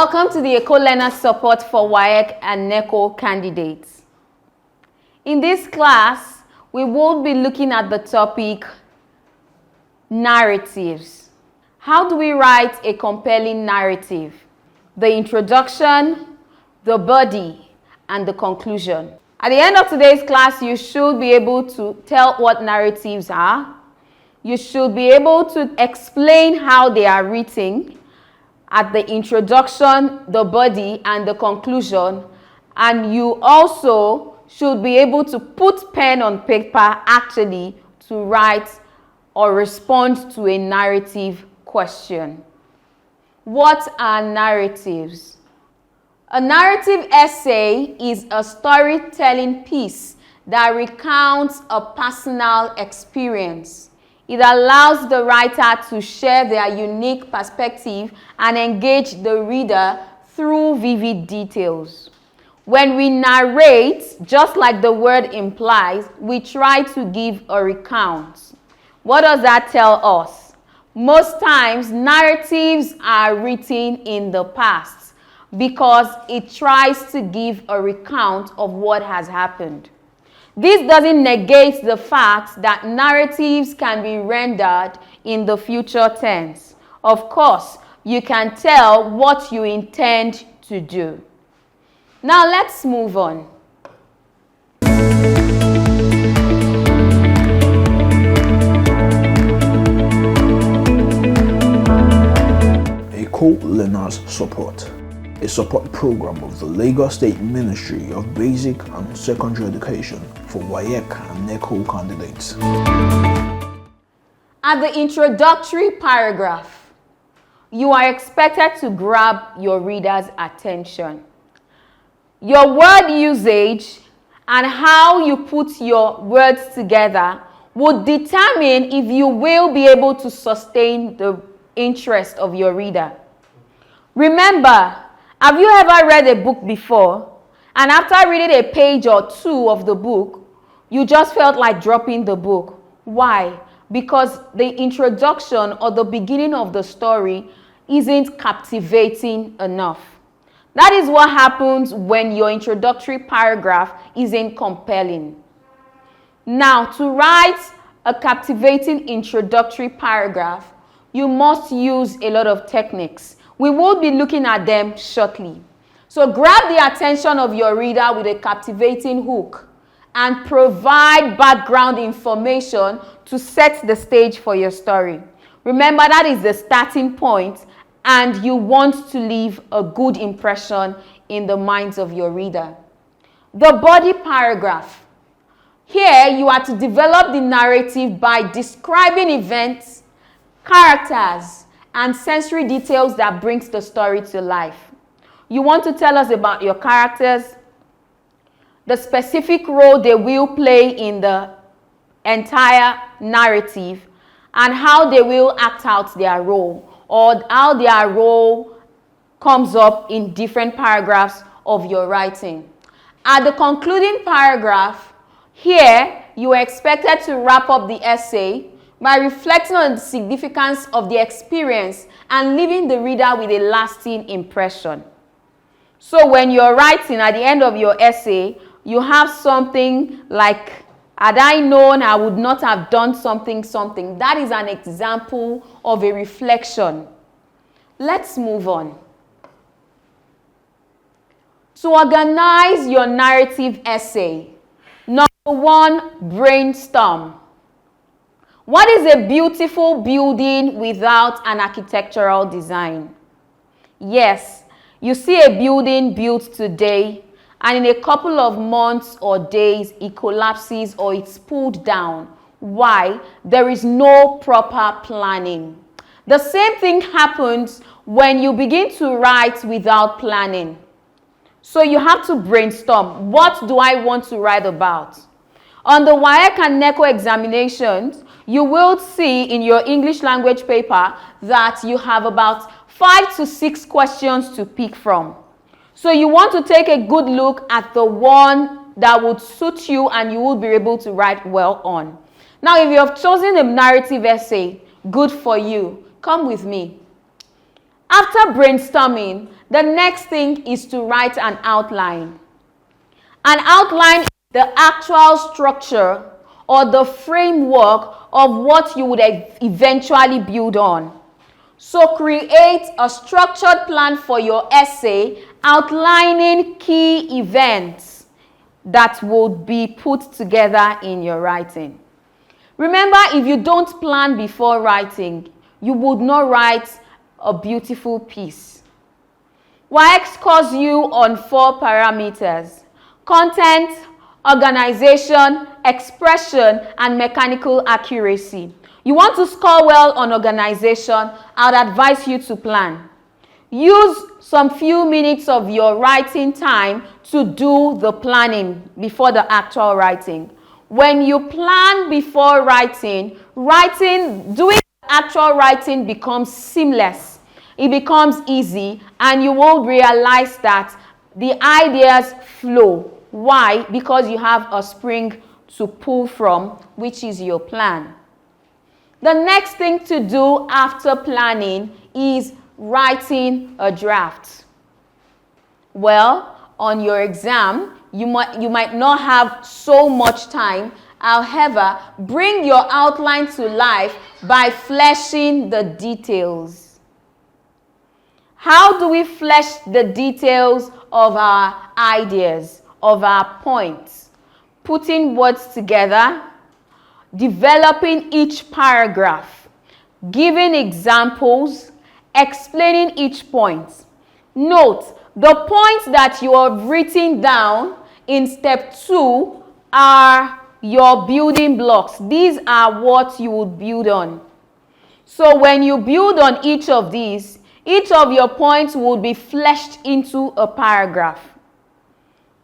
Welcome to the Eko Learners Support for WAEC and NECO candidates. In this class, we will be looking at the topic narratives. How do we write a compelling narrative? The introduction, the body, and the conclusion. At the end of today's class, you should be able to tell what narratives are. You should be able to explain how they are written at the introduction, the body, and the conclusion. And you also should be able to put pen on paper actually to write or respond to a narrative question. What are narratives? A narrative essay is a storytelling piece that recounts a personal experience. It allows the writer to share their unique perspective and engage the reader through vivid details. When we narrate, just like the word implies, we try to give a recount. What does that tell us? Most times, narratives are written in the past because it tries to give a recount of what has happened. This doesn't negate the fact that narratives can be rendered in the future tense. Of course, you can tell what you intend to do. Now let's move on. Eko Learners Support, a support program of the Lagos State Ministry of Basic and Secondary Education for WAEC and NECO candidates. At the introductory paragraph, you are expected to grab your reader's attention. Your word usage and how you put your words together would determine if you will be able to sustain the interest of your reader. Remember, have you ever read a book before, and after reading a page or two of the book, you just felt like dropping the book? Why? Because the introduction or the beginning of the story isn't captivating enough. That is what happens when your introductory paragraph isn't compelling. Now, to write a captivating introductory paragraph, you must use a lot of techniques. We will be looking at them shortly. So grab the attention of your reader with a captivating hook and provide background information to set the stage for your story. Remember, that is the starting point, and you want to leave a good impression in the minds of your reader. The body paragraph. Here, you are to develop the narrative by describing events, characters, and sensory details that brings the story to life. You want to tell us about your characters, the specific role they will play in the entire narrative, and how they will act out their role, or how their role comes up in different paragraphs of your writing. At the concluding paragraph, here you are expected to wrap up the essay by reflecting on the significance of the experience and leaving the reader with a lasting impression. So when you're writing at the end of your essay, you have something like, had I known, I would not have done something. That is an example of a reflection. Let's move on. To organize your narrative essay, number one, brainstorm. What is a beautiful building without an architectural design? Yes, you see a building built today, and in a couple of months or days, it collapses or it's pulled down. Why? There is no proper planning. The same thing happens when you begin to write without planning. So you have to brainstorm. What do I want to write about? On the WAEC and NECO examinations, you will see in your English language paper that you have about 5 to 6 questions to pick from. So you want to take a good look at the one that would suit you and you will be able to write well on. Now, if you have chosen a narrative essay, good for you. Come with me. After brainstorming, the next thing is to write an outline. An outline is the actual structure or the framework of what you would eventually build on. So create a structured plan for your essay outlining key events that will be put together in your writing. Remember, if you don't plan before writing, you would not write a beautiful piece. WAEC scores you on 4 parameters: content, organization, expression, and mechanical accuracy. You want to score well on organization, I would advise you to plan. Use some few minutes of your writing time to do the planning before the actual writing. When you plan before writing, doing actual writing becomes seamless. It becomes easy, and you will realize that the ideas flow. Why? Because you have a spring to pull from, which is your plan. The next thing to do after planning is writing a draft. Well, on your exam, you might not have so much time. However, bring your outline to life by fleshing the details. How do we flesh the details of our ideas, of our points? Putting words together, developing each paragraph, giving examples, explaining each point. Note, the points that you have written down in step 2 are your building blocks. These are what you would build on. So when you build on each of these, each of your points will be fleshed into a paragraph.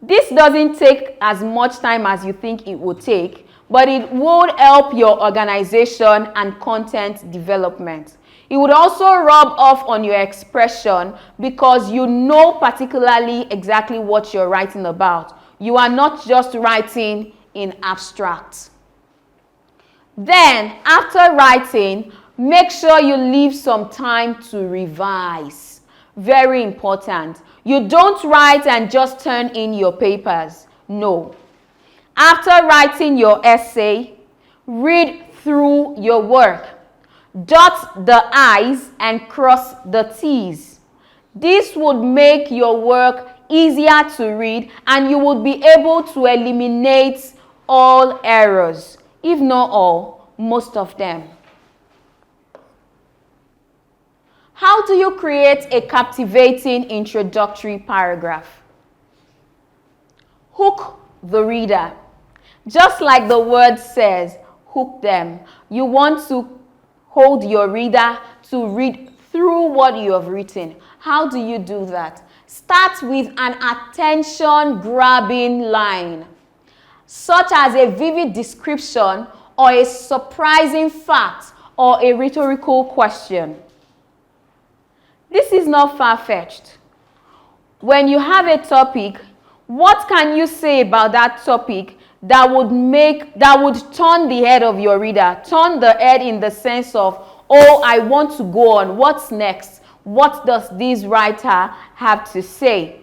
This doesn't take as much time as you think it would take, but it would help your organization and content development. It would also rub off on your expression because you know particularly exactly what you're writing about. You are not just writing in abstract. Then, after writing, make sure you leave some time to revise. Very important. You don't write and just turn in your papers. No. After writing your essay, read through your work. Dot the I's and cross the T's. This would make your work easier to read, and you would be able to eliminate all errors, if not all, most of them. How do you create a captivating introductory paragraph? Hook the reader. Just like the word says, hook them. You want to hold your reader to read through what you have written. How do you do that? Start with an attention-grabbing line, such as a vivid description or a surprising fact or a rhetorical question. This is not far-fetched. When you have a topic, what can you say about that topic that would turn the head of your reader? Turn the head in the sense of, oh, I want to go on. What's next? What does this writer have to say?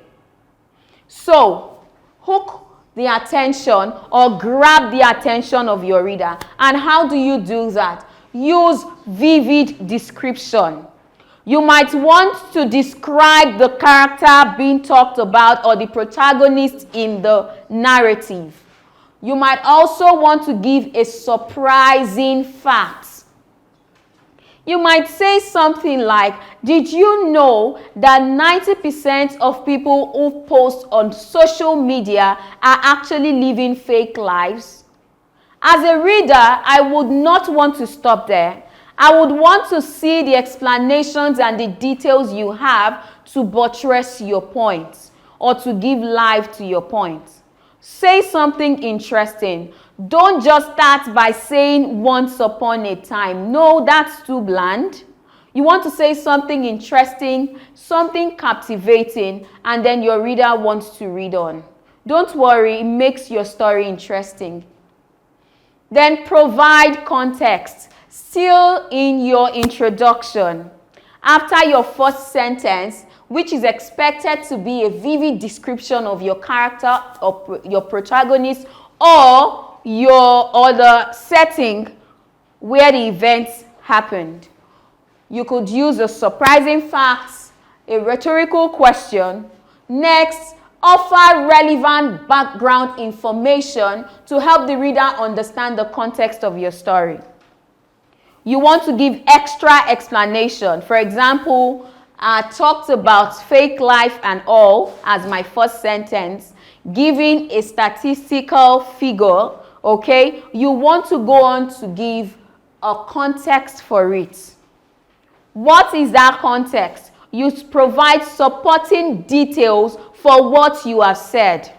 So, hook the attention or grab the attention of your reader. And how do you do that? Use vivid description. You might want to describe the character being talked about or the protagonist in the narrative. You might also want to give a surprising fact. You might say something like, did you know that 90% of people who post on social media are actually living fake lives? As a reader, I would not want to stop there. I would want to see the explanations and the details you have to buttress your point or to give life to your point. Say something interesting. Don't just start by saying once upon a time. No, that's too bland. You want to say something interesting, something captivating, and then your reader wants to read on. Don't worry, it makes your story interesting. Then provide context, still in your introduction. After your first sentence, which is expected to be a vivid description of your character or your protagonist or the setting where the event happened. You could use a surprising fact, a rhetorical question. Next, offer relevant background information to help the reader understand the context of your story. You want to give extra explanation. For example, I talked about fake life and all as my first sentence, giving a statistical figure, okay? You want to go on to give a context for it. What is that context? You provide supporting details for what you have said.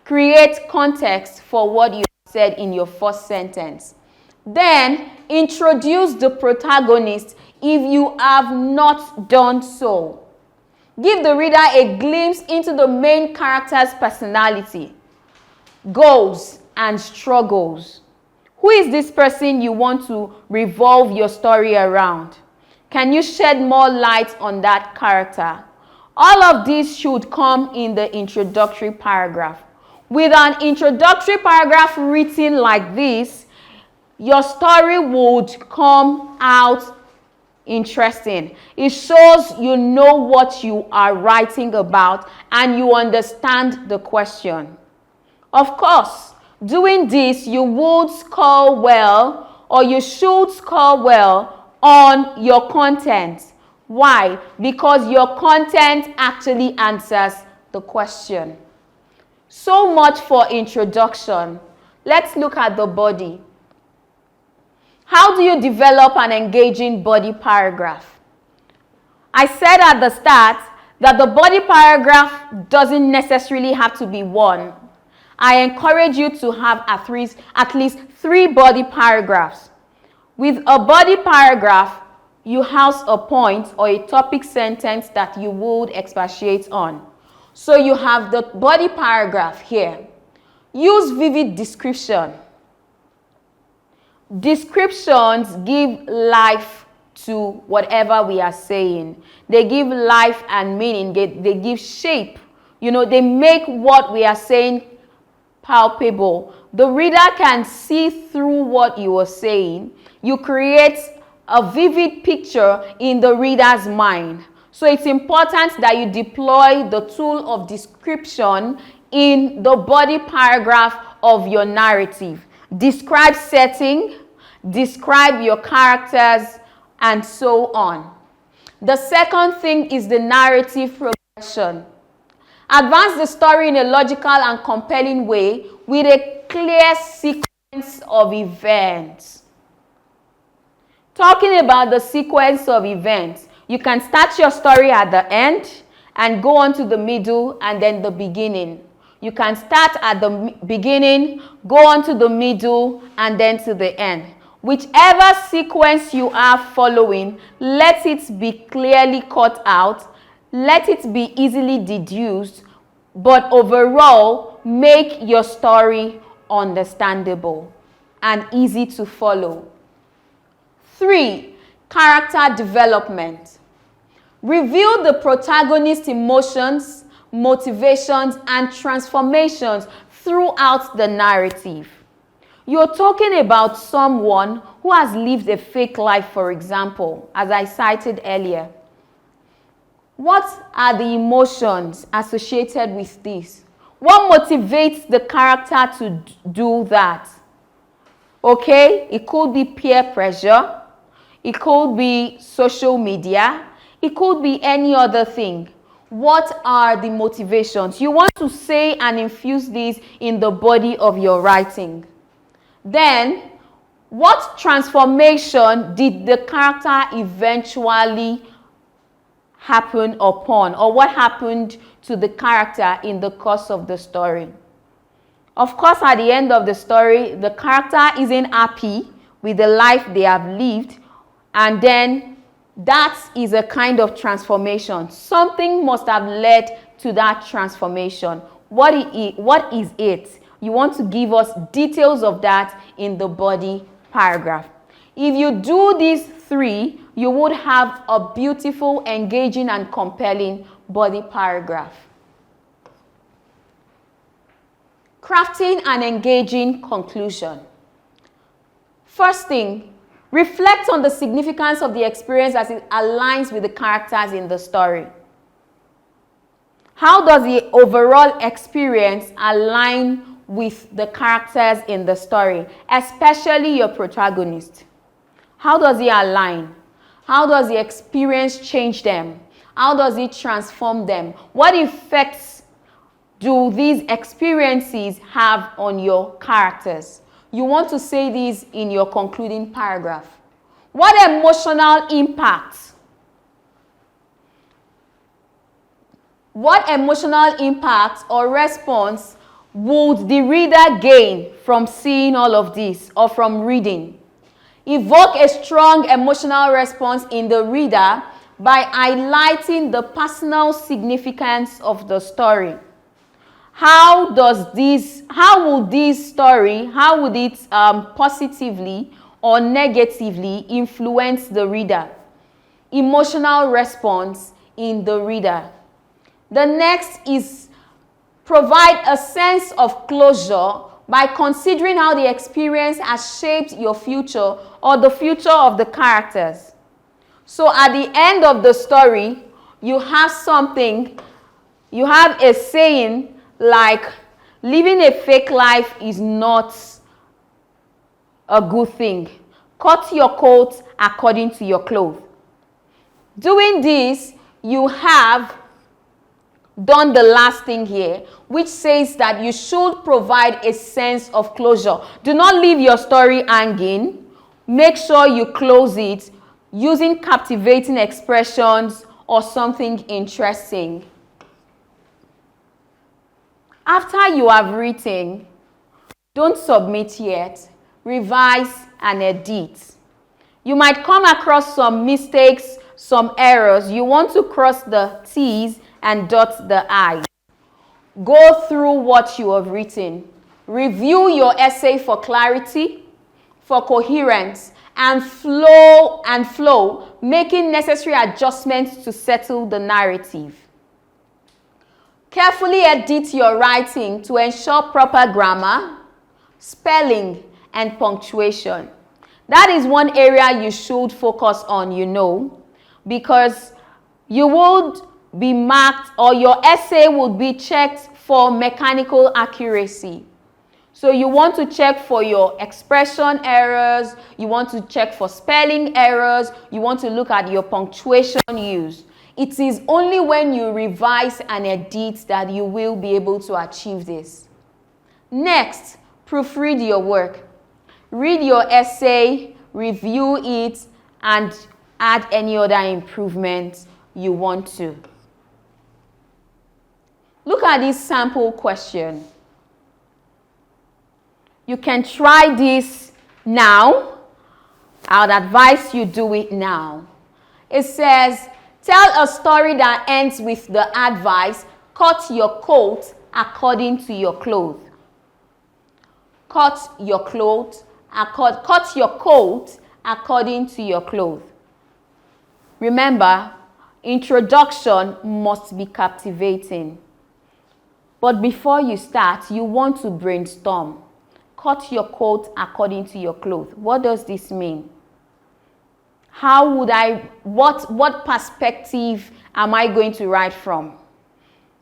Create context for what you have said in your first sentence. Then, introduce the protagonist if you have not done so. Give the reader a glimpse into the main character's personality, goals, and struggles. Who is this person you want to revolve your story around? Can you shed more light on that character? All of these should come in the introductory paragraph. With an introductory paragraph written like this, your story would come out interesting. It shows you know what you are writing about and you understand the question. Of course, doing this, you would score well, or you should score well on your content. Why? Because your content actually answers the question. So much for introduction. Let's look at the body. How do you develop an engaging body paragraph? I said at the start that the body paragraph doesn't necessarily have to be one. I encourage you to have at least 3 body paragraphs. With a body paragraph, you house a point or a topic sentence that you would expatiate on. So you have the body paragraph here. Use vivid description. Descriptions give life to whatever we are saying. They give life and meaning. They give shape. You know, they make what we are saying palpable. The reader can see through what you are saying. You create a vivid picture in the reader's mind. So it's important that you deploy the tool of description in the body paragraph of your narrative. Describe setting, describe your characters, and so on. The second thing is the narrative progression. Advance the story in a logical and compelling way with a clear sequence of events. Talking about the sequence of events, you can start your story at the end and go on to the middle and then the beginning. You can start at the beginning, go on to the middle, and then to the end. Whichever sequence you are following, let it be clearly cut out, let it be easily deduced, but overall, make your story understandable and easy to follow. 3, character development. Reveal the protagonist's emotions, motivations, and transformations throughout the narrative. You're talking about someone who has lived a fake life, for example, as I cited earlier. What are the emotions associated with this? What motivates the character to do that? Okay, it could be peer pressure. It could be social media. It could be any other thing. What are the motivations? You want to say and infuse these in the body of your writing. Then, what transformation did the character eventually happen upon, or what happened to the character in the course of the story? Of course, at the end of the story, the character isn't happy with the life they have lived, and then that is a kind of transformation. Something must have led to that transformation. What is it? You want to give us details of that in the body paragraph. If you do these 3, you would have a beautiful, engaging, and compelling body paragraph. Crafting an engaging conclusion. First thing, reflect on the significance of the experience as it aligns with the characters in the story. How does the overall experience align with the characters in the story, especially your protagonist? How does it align? How does the experience change them? How does it transform them? What effects do these experiences have on your characters? You want to say these in your concluding paragraph. What emotional impact? What emotional impact or response would the reader gain from seeing all of this or from reading? Evoke a strong emotional response in the reader by highlighting the personal significance of the story. How would it positively or negatively influence the reader? Emotional response in the reader. The next is provide a sense of closure by considering how the experience has shaped your future or the future of the characters. So at the end of the story, you have a saying like, living a fake life is not a good thing. Cut your coat according to your clothes. Doing this, you have done the last thing here, which says that you should provide a sense of closure. Do not leave your story hanging. Make sure you close it using captivating expressions or something interesting. After you have written, don't submit yet. Revise and edit. You might come across some mistakes, some errors. You want to cross the T's and dot the I's. Go through what you have written. Review your essay for clarity, for coherence, and flow, making necessary adjustments to settle the narrative. Carefully edit your writing to ensure proper grammar, spelling, and punctuation. That is one area you should focus on, because you would be marked, or your essay would be checked for mechanical accuracy. So you want to check for your expression errors, you want to check for spelling errors, you want to look at your punctuation use. It is only when you revise and edit that you will be able to achieve this. Next, proofread your work. Read your essay, review it, and add any other improvements you want to. Look at this sample question. You can try this now. I would advise you do it now. It says, tell a story that ends with the advice, cut your coat according to your clothes. Cut your coat according to your clothes. Remember, introduction must be captivating. But before you start, you want to brainstorm. Cut your coat according to your clothes. What does this mean? What perspective am I going to write from?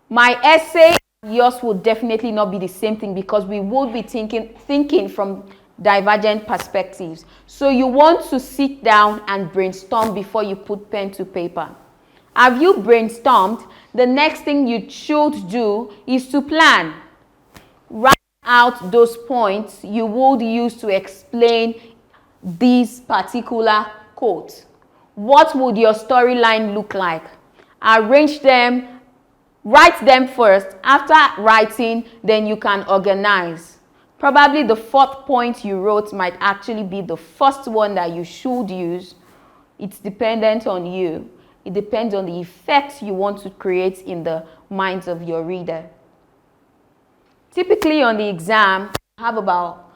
My essay, yours will definitely not be the same thing because we would be thinking from divergent perspectives. So you want to sit down and brainstorm before you put pen to paper. Have you brainstormed? The next thing you should do is to plan. Write out those points you would use to explain this particular quote. What would your storyline look like? Arrange them, write them first. After writing, then you can organize. Probably the fourth point you wrote might actually be the first one that you should use. It's dependent on you. It depends on the effect you want to create in the minds of your reader. Typically on the exam, you have about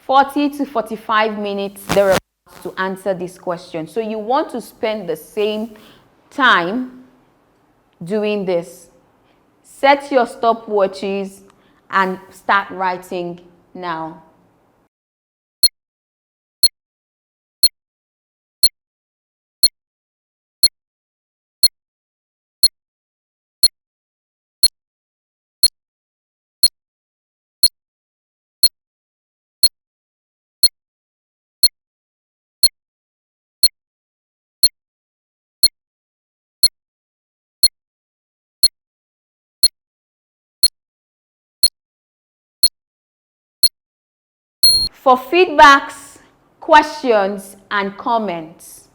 40 to 45 minutes thereabouts to answer this question. So you want to spend the same time doing this. Set your stopwatches and start writing now. For feedbacks, questions, and comments,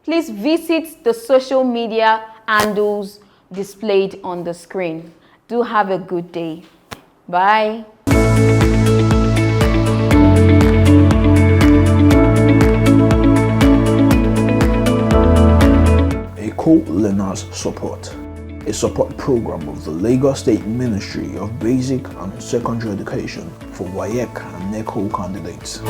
please visit the social media handles displayed on the screen. Do have a good day. Bye. Eko Learners Support, a support program of the Lagos State Ministry of Basic and Secondary Education for WAEC and NECO candidates.